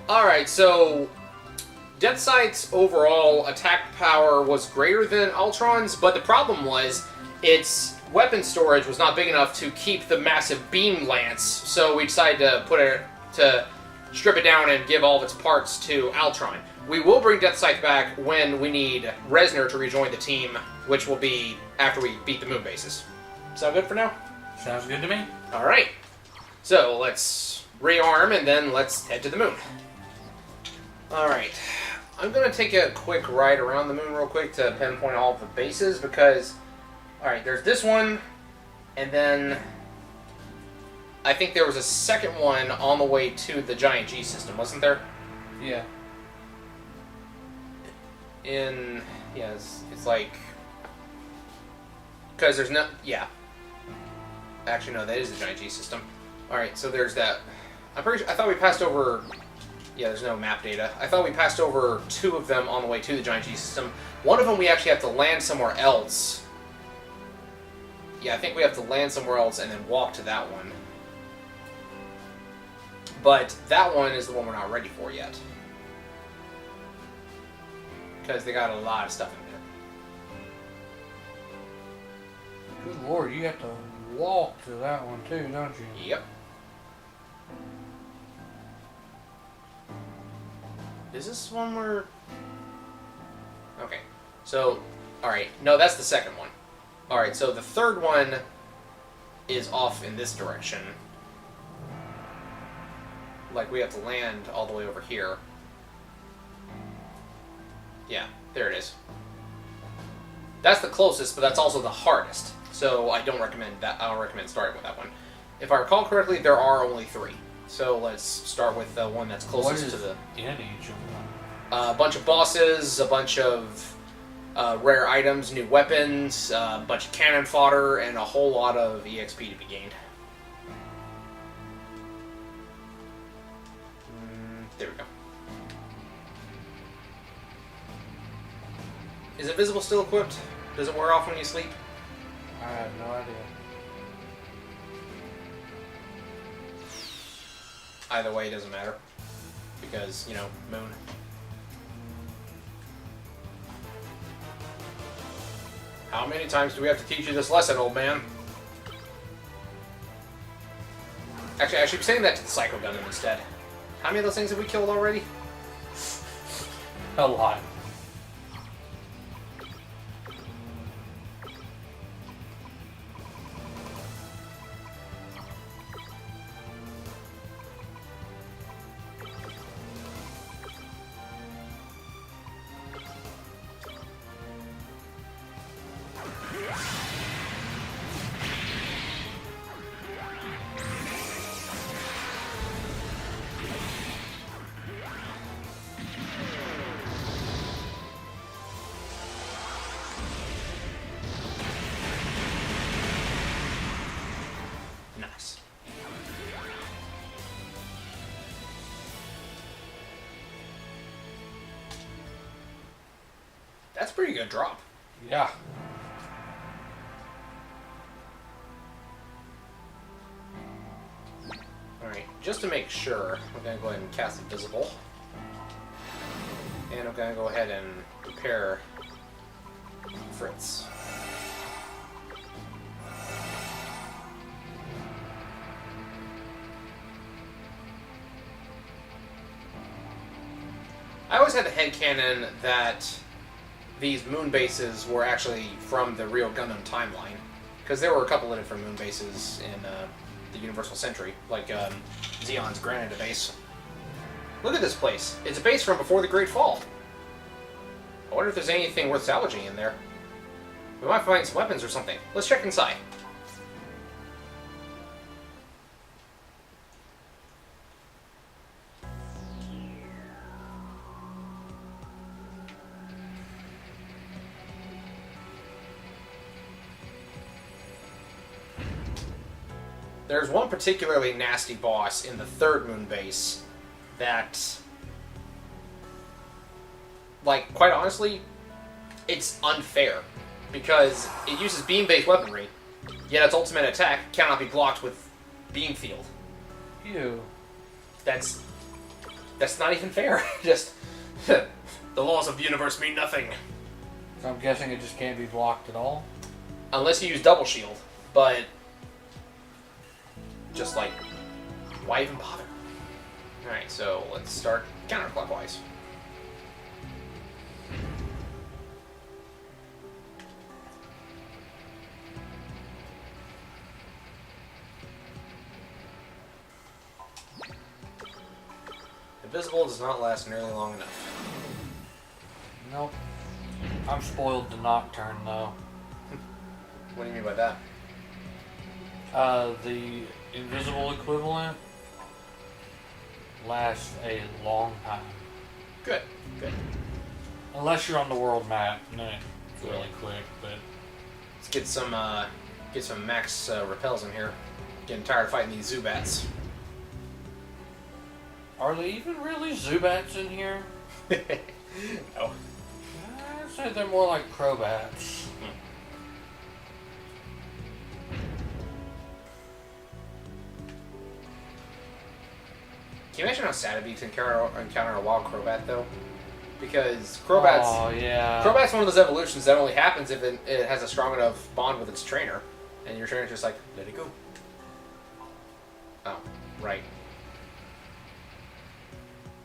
Alright, so Death Sight's overall attack power was greater than Ultron's, but the problem was its weapon storage was not big enough to keep the massive beam lance, so we decided to strip it down and give all of its parts to Ultron. We will bring Death Sight back when we need Resner to rejoin the team, which will be after we beat the moon bases. Sound good for now? Sounds good to me. Alright. So, let's rearm and then let's head to the moon. Alright. I'm going to take a quick ride around the moon real quick to pinpoint all of the bases because, alright, there's this one, and then I think there was a second one on the way to the giant G system, wasn't there? Yeah. It's like, because there's no, yeah. Actually, no, that is the giant G system. Alright, so there's that. I'm pretty sure, I thought we passed over, yeah, there's no map data. I thought we passed over two of them on the way to the giant G system. One of them we actually have to land somewhere else. Yeah, I think we have to land somewhere else and then walk to that one. But that one is the one we're not ready for yet. Because they got a lot of stuff in there. Good lord, you have to walk to that one too, don't you? Yep. Is this one where... Okay. So, alright. No, that's the second one. Alright, so the third one is off in this direction. Like, we have to land all the way over here. Yeah, there it is. That's the closest, but that's also the hardest. So I don't recommend that. I don't recommend starting with that one. If I recall correctly, there are only 3. So let's start with the one that's closest to the... in each of them? A bunch of bosses, a bunch of rare items, new weapons, a bunch of cannon fodder, and a whole lot of EXP to be gained. There we go. Is Invisible still equipped? Does it wear off when you sleep? I have no idea. Either way, it doesn't matter. Because, you know, moon. How many times do we have to teach you this lesson, old man? Actually, I should be saying that to the Psycho Gundam instead. How many of those things have we killed already? A lot. Nice. That's a pretty good drop. Yeah. Alright, just to make sure, we're going to go ahead and cast Invisible. And I'm going to go ahead and prepare Fritz. I always had the headcanon that these moon bases were actually from the real Gundam timeline. Because there were a couple of different moon bases in the Universal Century, like Zeon's Granada base. Look at this place. It's a base from before the Great Fall. I wonder if there's anything worth salvaging in there. We might find some weapons or something. Let's check inside. There's one particularly nasty boss in the third moon base that, like, quite honestly, it's unfair. Because it uses beam-based weaponry, yet its ultimate attack cannot be blocked with beam field. Ew. That's That's not even fair. Just the laws of the universe mean nothing. So I'm guessing it just can't be blocked at all? Unless you use double shield. But just like, why even bother? Alright, so let's start counterclockwise. Invisible does not last nearly long enough. Nope. I'm spoiled to Nocturne, though. What do you mean by that? The invisible equivalent lasts a long time. Good, good. Unless you're on the world map, and then it's really quick, but... Let's get some max repels in here. Getting tired of fighting these Zubats. Are they even really Zubats in here? No. I'd say they're more like Crobats. Can you imagine how sad it'd be to encounter a wild Crobat, though? Because Crobats... Oh, yeah. Crobat's one of those evolutions that only happens if it has a strong enough bond with its trainer. And your trainer's just like, let it go. Oh, right.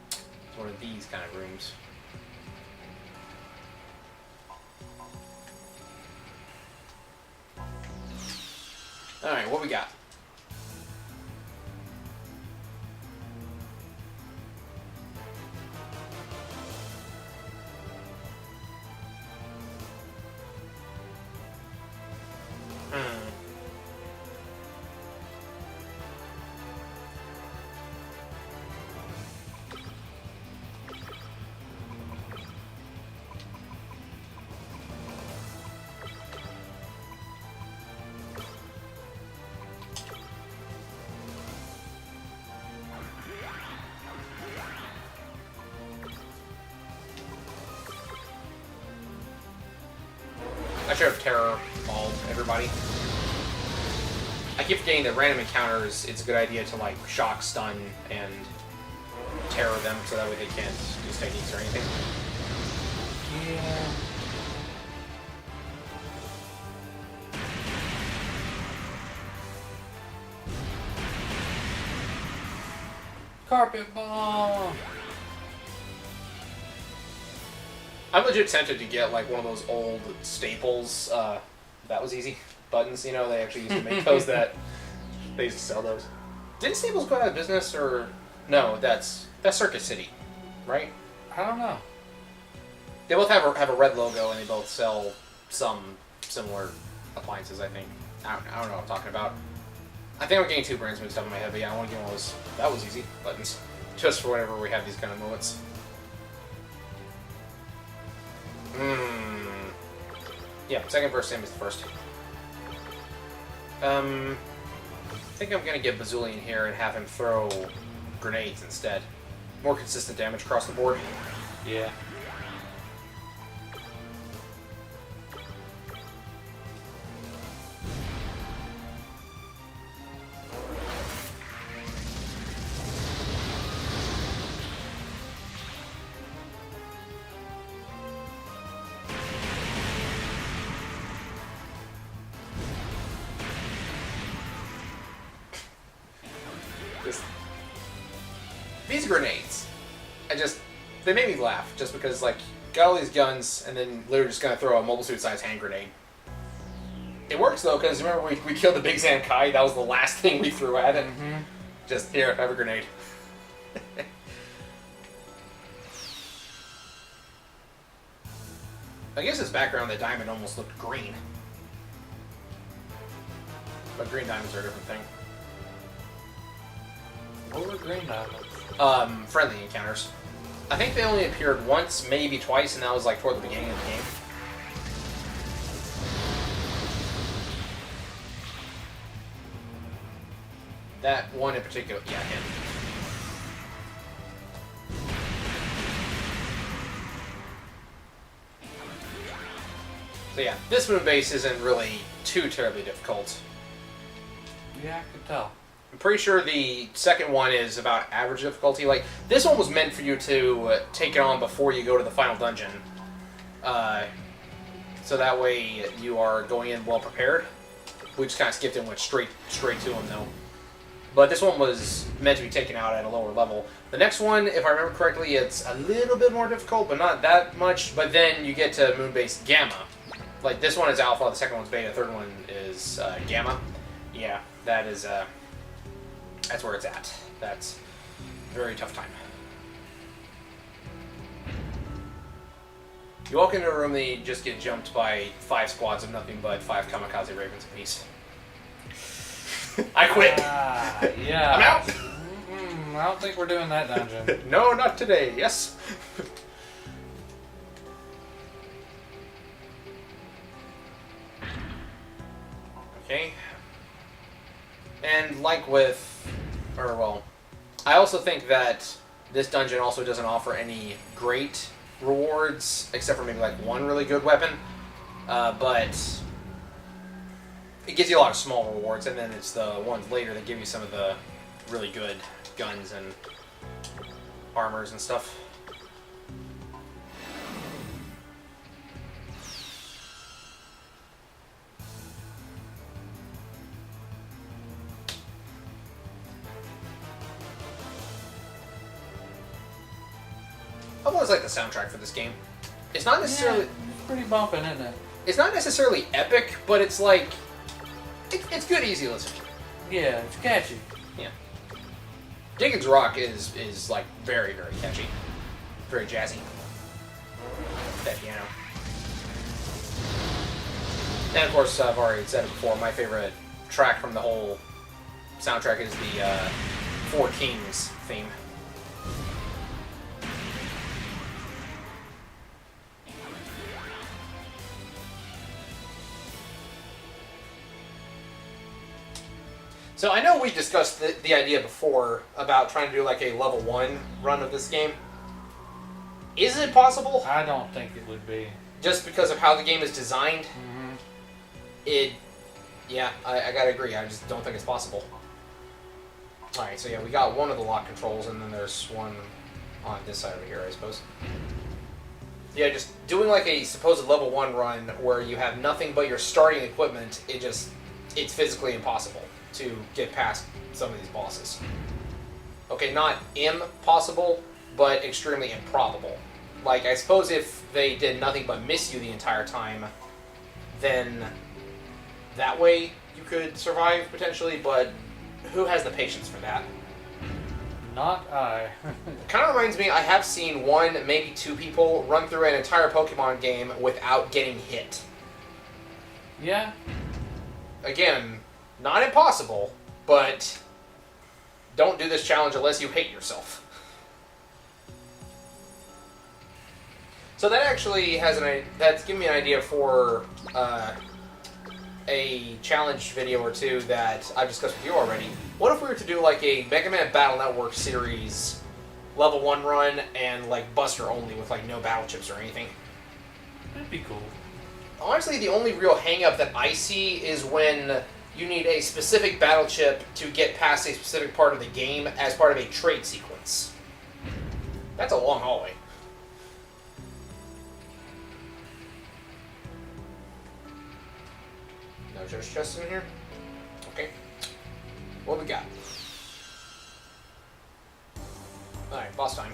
It's one of these kind of rooms. Alright, what we got? I should have terror balled everybody. I keep forgetting that random encounters, it's a good idea to like shock, stun, and terror them so that way they can't use techniques or anything. Yeah. Carpet bomb! I'm legit tempted to get like one of those old staples, that was easy, buttons, you know, they actually used to make those that, they used to sell those. Didn't Staples go out of business, or, no, that's Circuit City, right? I don't know. They both have a red logo and they both sell some similar appliances, I think. I don't know what I'm talking about. I think I'm getting two brands mixed up in my head, but yeah, I want to get one of those, that was easy, buttons. Just for whenever we have these kind of moments. Yeah, second verse, same as the first. I think I'm gonna get Bazoolian here and have him throw grenades instead. More consistent damage across the board. Yeah. These grenades, they made me laugh just because, like, got all these guns and then literally just gonna throw a mobile suit sized hand grenade. It works though, because remember we killed the big Zankai, that was the last thing we threw at it. Just, here, have a grenade. I guess this background, the diamond almost looked green. But green diamonds are a different thing. What were green diamonds? Friendly encounters. I think they only appeared once, maybe twice, and that was like toward the beginning of the game. That one in particular, yeah, him. So yeah, this moon base isn't really too terribly difficult. Yeah, I could tell. I'm pretty sure the second one is about average difficulty. Like, this one was meant for you to take it on before you go to the final dungeon. So that way you are going in well prepared. We just kind of skipped and went straight to him, though. But this one was meant to be taken out at a lower level. The next one, if I remember correctly, it's a little bit more difficult, but not that much. But then you get to Moonbase Gamma. Like, this one is Alpha, the second one's Beta, the third one is Gamma. Yeah, that is, that's where it's at. That's a very tough time. You walk into a room and you just get jumped by 5 squads of nothing but 5 kamikaze ravens apiece. I quit. Yeah. I'm out. I don't think we're doing that dungeon. No, not today. Yes. Okay. And like with, or well, I also think that this dungeon also doesn't offer any great rewards, except for maybe like one really good weapon. But it gives you a lot of small rewards, and then it's the ones later that give you some of the really good guns and armors and stuff. I've always liked the soundtrack for this game. It's not necessarily... it's pretty bumping, isn't it? It's not necessarily epic, but it's like... It's good, easy listening. Yeah, it's catchy. Yeah. Dickens Rock is like very, very catchy. Very jazzy. That piano. And of course, I've already said it before, my favorite track from the whole soundtrack is the Four Kings theme. So I know we discussed the idea before about trying to do like a level 1 run of this game. Is it possible? I don't think it would be. Just because of how the game is designed? Mm-hmm. Yeah, I gotta agree. I just don't think it's possible. Alright, so yeah, we got one of the lock controls, and then there's one on this side over here, I suppose. Yeah, just doing like a supposed level 1 run where you have nothing but your starting equipment, it's physically impossible to get past some of these bosses. Okay, not impossible, but extremely improbable. Like, I suppose if they did nothing but miss you the entire time, then that way you could survive, potentially, but who has the patience for that? Not I. Kind of reminds me, I have seen 1, maybe 2 people run through an entire Pokemon game without getting hit. Yeah. Again, not impossible, but don't do this challenge unless you hate yourself. So that actually that's given me an idea for a challenge video or two that I've discussed with you already. What if we were to do like a Mega Man Battle Network series level 1 run and like Buster only with like no battle chips or anything? That'd be cool. Honestly, the only real hang-up that I see is when you need a specific battle chip to get past a specific part of the game as part of a trade sequence. That's a long hallway. No treasure chests in here? Okay. What we got? Alright, boss time.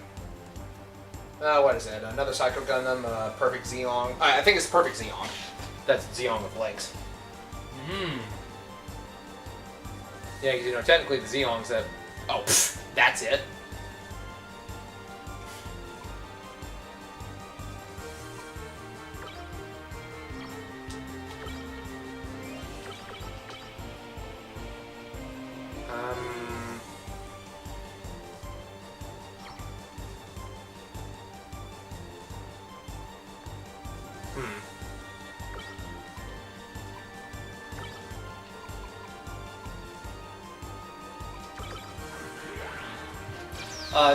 What is it? Another Psycho Gundam, Perfect Zeong. I think it's Perfect Zeong. That's Zeong with legs. Yeah, because, you know, technically the Zeongs that... Oh, pfft, that's it.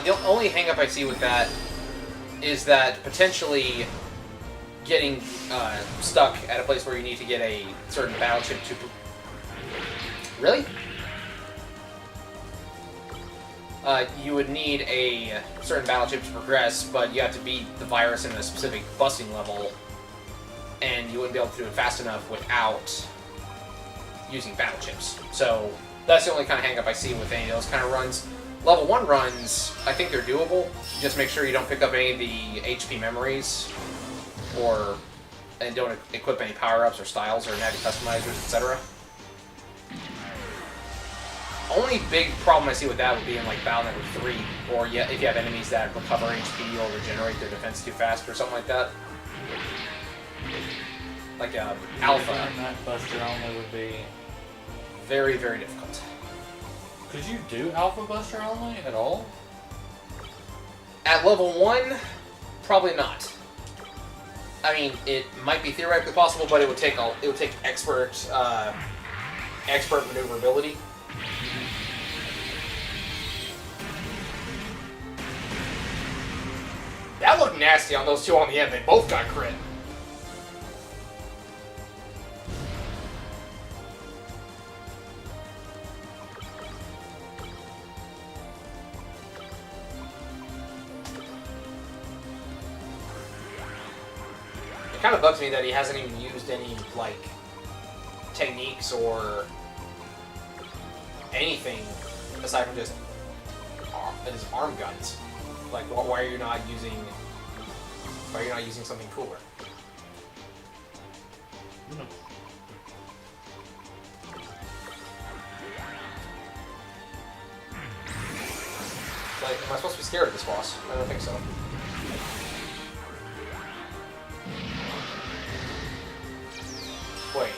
The only hang-up I see with that is that potentially getting stuck at a place where you need to get a certain battle chip to... Really? you would need a certain battle chip to progress, but you have to beat the virus in a specific busting level, and you wouldn't be able to do it fast enough without using battle chips. So that's the only kind of hang-up I see with any of those kind of runs. Level 1 runs, I think they're doable. Just make sure you don't pick up any of the HP memories, and don't equip any power-ups or styles or magic customizers, etc. Only big problem I see with that would be in like battle number 3, or if you have enemies that recover HP or regenerate their defense too fast or something like that. Like Alpha. That Buster only would be very, very difficult. Could you do Alpha Buster only at all? At level 1, probably not. I mean, it might be theoretically possible, but it would take expert maneuverability. That looked nasty on those two on the end. They both got crit. It kind of bugs me that he hasn't even used any, like, techniques or anything aside from just his arm guns. Like, why are you not using something cooler? No. Like, am I supposed to be scared of this boss? I don't think so. Wait.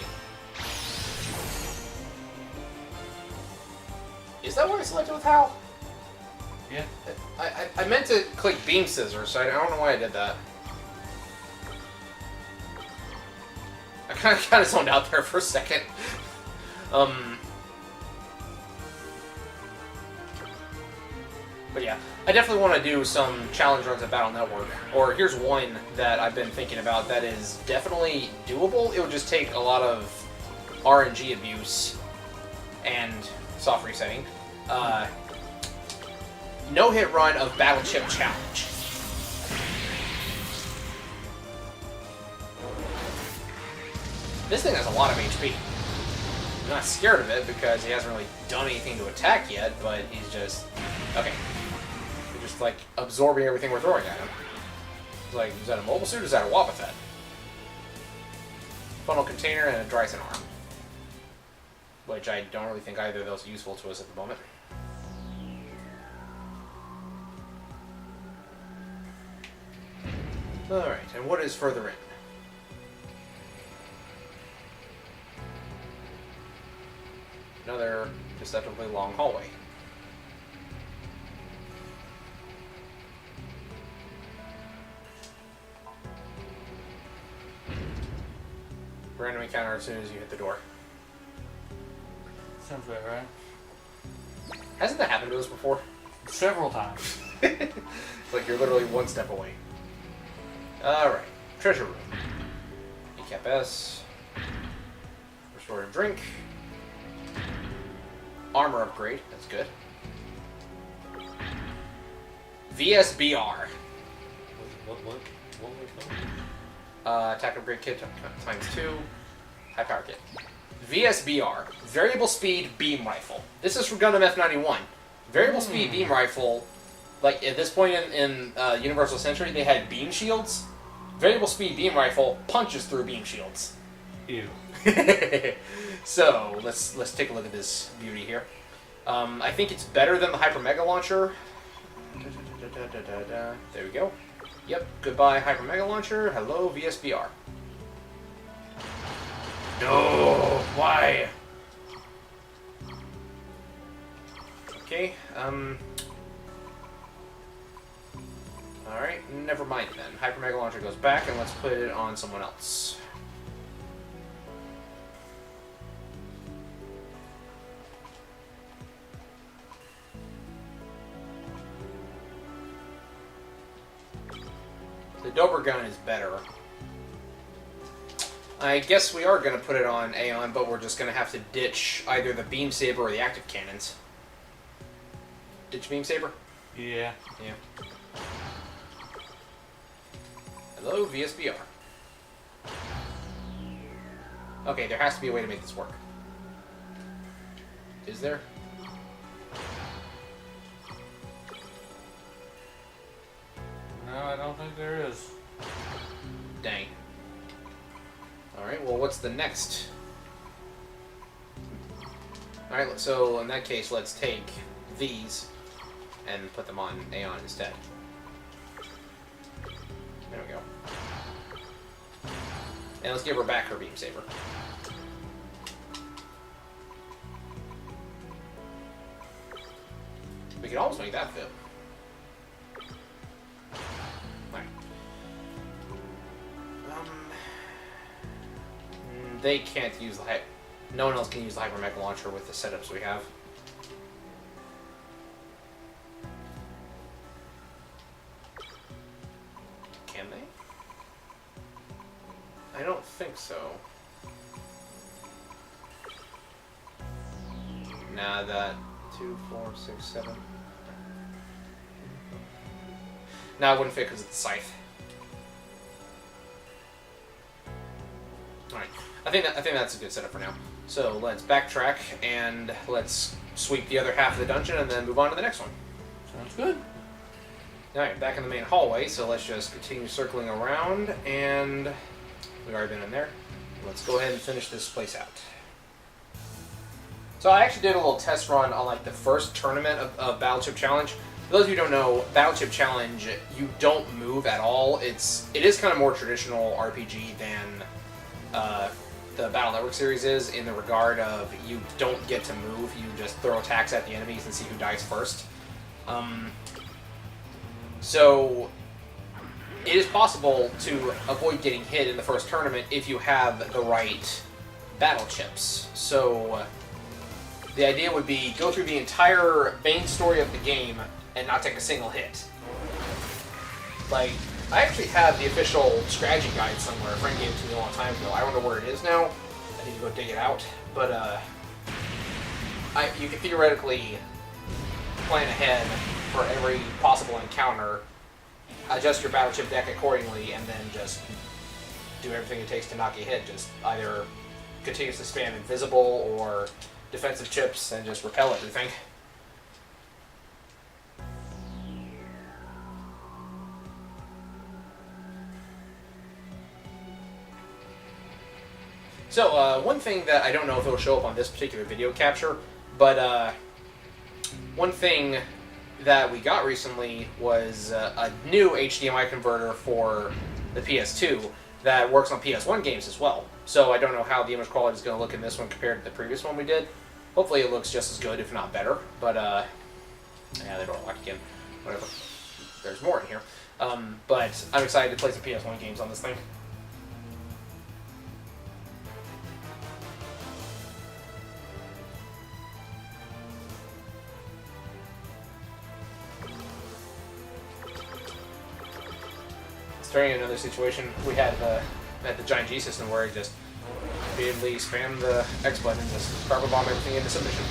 Is that what I selected with Hal? Yeah. I meant to click Beam Scissors, so I don't know why I did that. I kind of zoned out there for a second. But yeah, I definitely want to do some challenge runs at Battle Network. Or here's one that I've been thinking about that is definitely doable. It would just take a lot of RNG abuse and soft resetting. No-hit run of Battle Chip Challenge. This thing has a lot of HP. I'm not scared of it because he hasn't really done anything to attack yet, but he's just... Okay. He's just, like, absorbing everything we're throwing at him. It's like, is that a mobile suit or is that a Wobbuffet? Funnel container and a Dryson arm. Which I don't really think either of those are useful to us at the moment. Alright, and what is further in? Another deceptively long hallway. Random encounter as soon as you hit the door. Sounds about right. Hasn't that happened to us before? Several times. Like you're literally one step away. Alright. Treasure room. Recap S. Restorative drink. Armor upgrade. That's good. VSBR. What was that? Attack upgrade kit times 2. High power kit. VSBR. Variable speed beam rifle. This is from Gundam F91. Variable speed beam rifle. Like at this point in Universal Century, they had beam shields. Variable speed beam rifle punches through beam shields. Ew. So let's take a look at this beauty here. I think it's better than the Hyper Mega Launcher. There we go. Yep. Goodbye Hyper Mega Launcher. Hello VSBR. No. Why? Okay. Alright, never mind then. Hyper Mega Launcher goes back, and let's put it on someone else. The Dober gun is better. I guess we are going to put it on Aeon, but we're just going to have to ditch either the Beam Saber or the active cannons. Ditch beam saber? Yeah. Yeah. Hello, VSBR. Okay, there has to be a way to make this work. Is there? No, I don't think there is. Dang. Alright, well, what's the next? Alright, so in that case, let's take these and put them on Aeon instead. There we go. And let's give her back her beam saber. We can almost make that fit. Alright. They can't use the no one else can use the hypermech launcher with the setups we have. Can they? I don't think so. Nah, that 2, 4, 6, 7. No, it wouldn't fit because of the scythe. Alright. I think that's a good setup for now. So let's backtrack and let's sweep the other half of the dungeon and then move on to the next one. Sounds good. Alright, back in the main hallway, so let's just continue circling around, and we've already been in there. Let's go ahead and finish this place out. So I actually did a little test run on like the first tournament of Battleship Challenge. For those of you who don't know, Battleship Challenge, you don't move at all. It is kind of more traditional RPG than the Battle Network series is, in the regard of you don't get to move, you just throw attacks at the enemies and see who dies first. So it is possible to avoid getting hit in the first tournament if you have the right battle chips. So the idea would be go through the entire main story of the game and not take a single hit. Like, I actually have the official strategy guide somewhere. A friend gave it to me a long time ago. I don't know where it is now. I need to go dig it out. But you can theoretically plan ahead for every possible encounter, adjust your battle chip deck accordingly, and then just do everything it takes to knock you hit. Just either continuously spam invisible or defensive chips and just repel everything. So, one thing that I don't know if it'll show up on this particular video capture, but one thing that we got recently was a new HDMI converter for the PS2 that works on PS1 games as well. So I don't know how the image quality is going to look in this one compared to the previous one we did. Hopefully it looks just as good, if not better. But, yeah, they don't lock again. Whatever. There's more in here. But I'm excited to play some PS1 games on this thing. During another situation, we had the Giant G system where he just repeatedly spammed the X button and just carpet bomb everything into submission.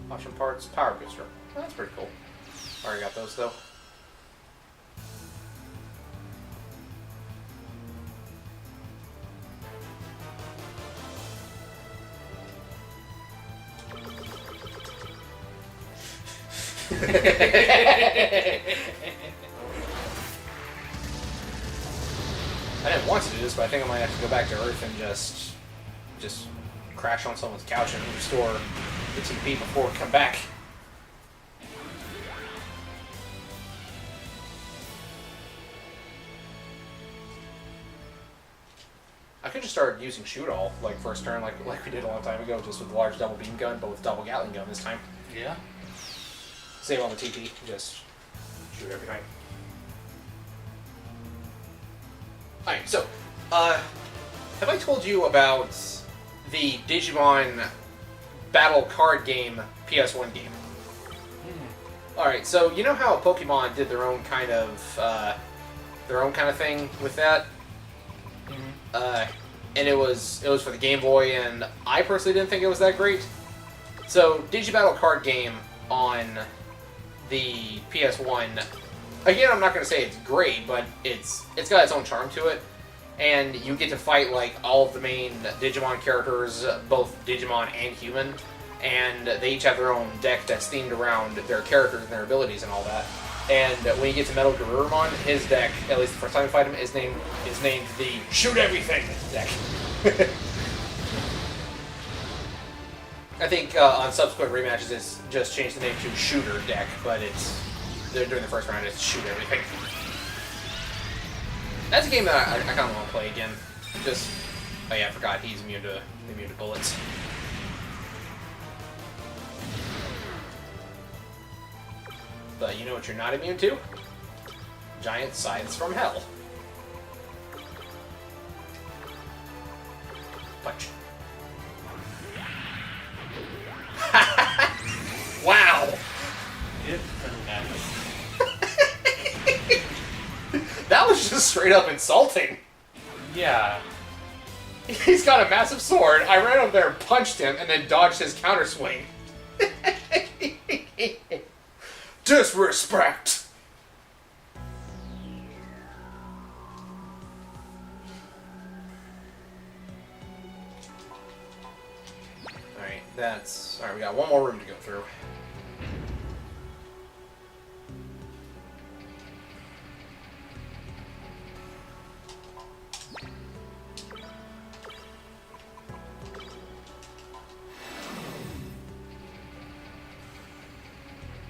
Option parts, power booster. Oh, that's pretty cool. Already got those though. I didn't want to do this, but I think I might have to go back to Earth and just crash on someone's couch and restore the TP before we come back. I could just start using shoot all like first turn, like we did a long time ago, just with the large double beam gun, but with double Gatling gun this time. Yeah. Same on the TP, just shoot everything. Alright, so, have I told you about the Digimon Battle Card Game PS1 game? Alright, so you know how Pokemon did their own kind of thing with that? And it was for the Game Boy, and I personally didn't think it was that great. So, Digibattle Card Game on the PS1, again, I'm not going to say it's great, but it's got its own charm to it. And you get to fight, like, all of the main Digimon characters, both Digimon and human. And they each have their own deck that's themed around their characters and their abilities and all that. And when you get to Metal Garurumon, his deck, at least the first time you fight him, is named the Shoot Everything deck. I think on subsequent rematches it's just changed the name to Shooter deck, but during the first round it's Shoot Everything. That's a game that I kind of want to play again. Just, oh yeah, I forgot he's immune to bullets. But you know what you're not immune to? Giant scythes from hell. Punch. Wow! That was just straight up insulting. Yeah. He's got a massive sword. I ran over there and punched him and then dodged his counter swing. Disrespect! Alright, we got one more room to go through.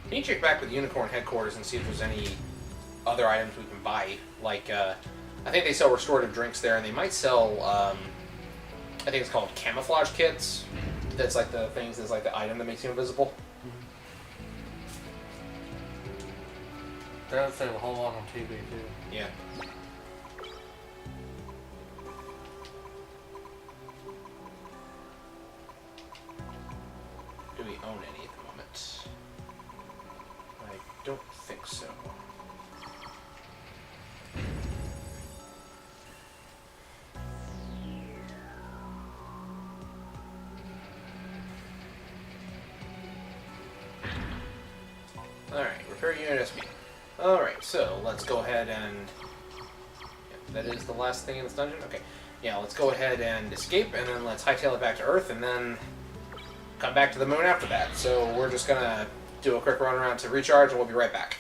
We need to check back with Unicorn headquarters and see if there's any other items we can buy. Like, I think they sell restorative drinks there, and they might sell, I think it's called camouflage kits. That's like the things, that's like the item that makes you invisible. That would save a whole lot on TV, too. Yeah. Do we own any at the moment? I don't think so. Alright, repair unit SP. Alright, so let's go ahead and... Yeah, that is the last thing in this dungeon? Okay. Yeah, let's go ahead and escape, and then let's hightail it back to Earth, and then come back to the moon after that. So we're just gonna do a quick run around to recharge, and we'll be right back.